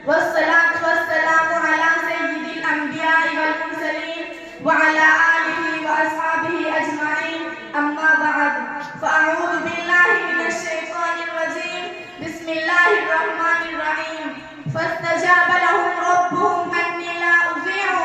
वस्सलातु वस्सलामु अला सय्यिदिल अंबियाइ वल मुरसलीन व अला आलिहि व अस्हाबिहि अजमाइन अम्मा बअद फअऊज़ु बिल्लाहि मिनश शैतानिर रजीम बिस्मिल्लाहिर रहमानिर रहीम फस्तजाब लहुम रब्बुहुम अन्नी ला उज़ीउ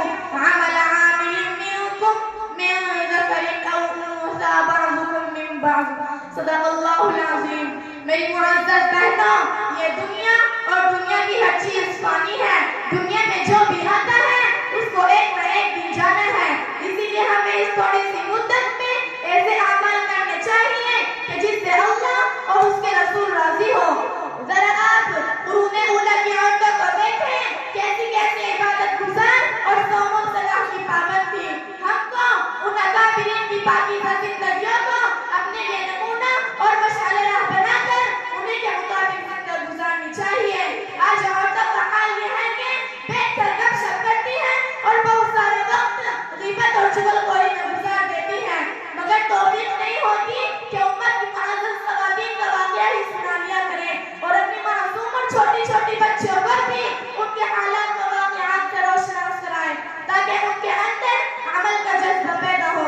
अमल आमिलिन मिनकुम मिन ज़करिन औ उन्सा बअज़ुकुम मिन बअज़ सदक़ल्लाहुल अज़ीम। मेरी मुअज़्ज़ज़ बहनों, ये दुनिया और दुनिया की हर चीज फानी है। दुनिया में जो भी आता है उसको एक न एक दिन जाना है। इसीलिए हमें इस थोड़ी सी मुद्दत में ऐसे अमल करने चाहिए कि जिससे अल्लाह और उसके रसूल राजी हो। जरा आप उन्होंने उला की औरतों को देखें, कैसी कैसी इबादत गुजार और सोमों सलाह की पाबंद थी। हमको उन अकाबिरीन की पाकीज़ा जिंदगियों को अपने लिए नमूना और मशाले राह बनाकर उन्हीं के मुताबिक जिंदगी गुजारनी चाहिए। आज औरतों का हाल यह है कि बैठकर गपशप करती हैं और बहुत सारे वक्त गीबत और चुगलखोरी में गुजार देती हैं, मगर तौफीक नहीं होती कि उम्मत की मुअज़्ज़ज़ ख़वातीन का वाक़या ही सुना लिया करें और अपनी मासूम और छोटी छोटी बच्चियों पर भी उनके हालात व वाक़यात से रोशनास कराएं ताकि उनके अंदर अमल का जज्बा पैदा हो।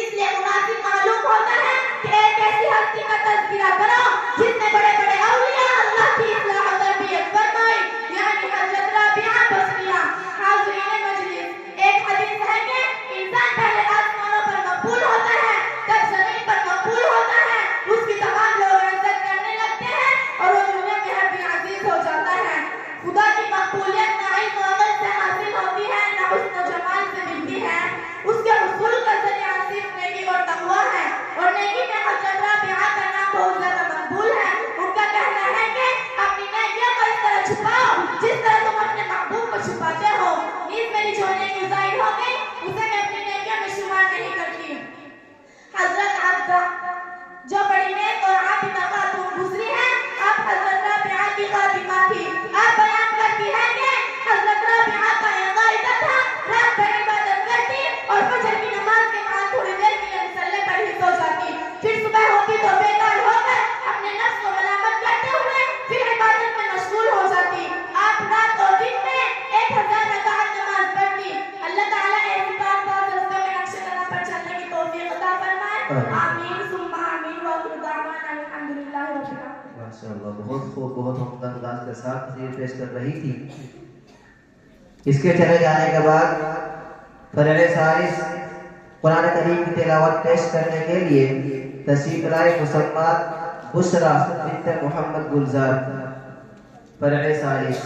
इसलिए मुनासिब मालूम होता है कि एक ऐसी हस्ती का तज़किरा करो जिसने बड़े बड़े औलिया अल्लाह की इस्लाह और तरबियत फरमाई, यानी हज़रत राबिया बसरिया। हाज़रीन मजलिस, एक हदीस है कि इंसान पहले आसमानों पर मकबूल होता है, तब ज़मीन पर मकबूल होता है, उसकी तमाम लोग इज्जत करने लगते हैं और वो दुनिया में हर भी अजीज हो जाता है। खुदा की मकबूलियत ना इल्म व अमल से हासिल होती है, ना हुस्न व जमाल से मिलती है। उसके हुसूल का ज़रिया सिर्फ नेकी और तक़वा है और नेकी में हज़रत राबिया का नाम बहुत ज़्यादा मकबूल है। उनका कहना है कि अपनी नेकियों को इस तरह छुपाओ जिस तरह तुम अपने महबूब को छुपाते हो। नीज़ मेरी जो नेकी ज़ाहिर हो गई उसे मैं अपनी नेकियों में शुमार नहीं करती। हज़रत अब्दा जो बड़ी नेक और आबिदा खातून गुज़री है, आप हज़रत राबिया की खातिमा थी। आप बयान करती हैं कि हज़रत राबिया का एक कायदा था, रात भर इबादत करती और फजर की नमाज के बाद थोड़ी देर के लिए मुसल्ले पर ही सो जाती, फिर सुबह होती तो बेकार होकर अपने नफ्स को मलामत करते हुए फिर इबादत में मशगूल हो जाती। आप रात और दिन में 1000 रकात नमाज पढ़ती। अल्लाह ताला ऐसी बात रास्ते में नक्शे कदम पर चलने की तौफीक अता फरमाए। आमीन सुम्मा आमीन व आखिर दावाना अल्हम्दुलिल्लाह रब्बिल आलमीन। माशाअल्लाह, बहुत खूब, बहुत उम्दा अंदाज के साथ तस्वीर पेश कर रही थी। इसके चले जाने के बाद फररे सारिस कुरान करीम की तिलावत पेश करने के लिए तशरीफ लाए मुसम्मा बुशरा बिन्त मोहम्मद गुलजार फररे सारिस।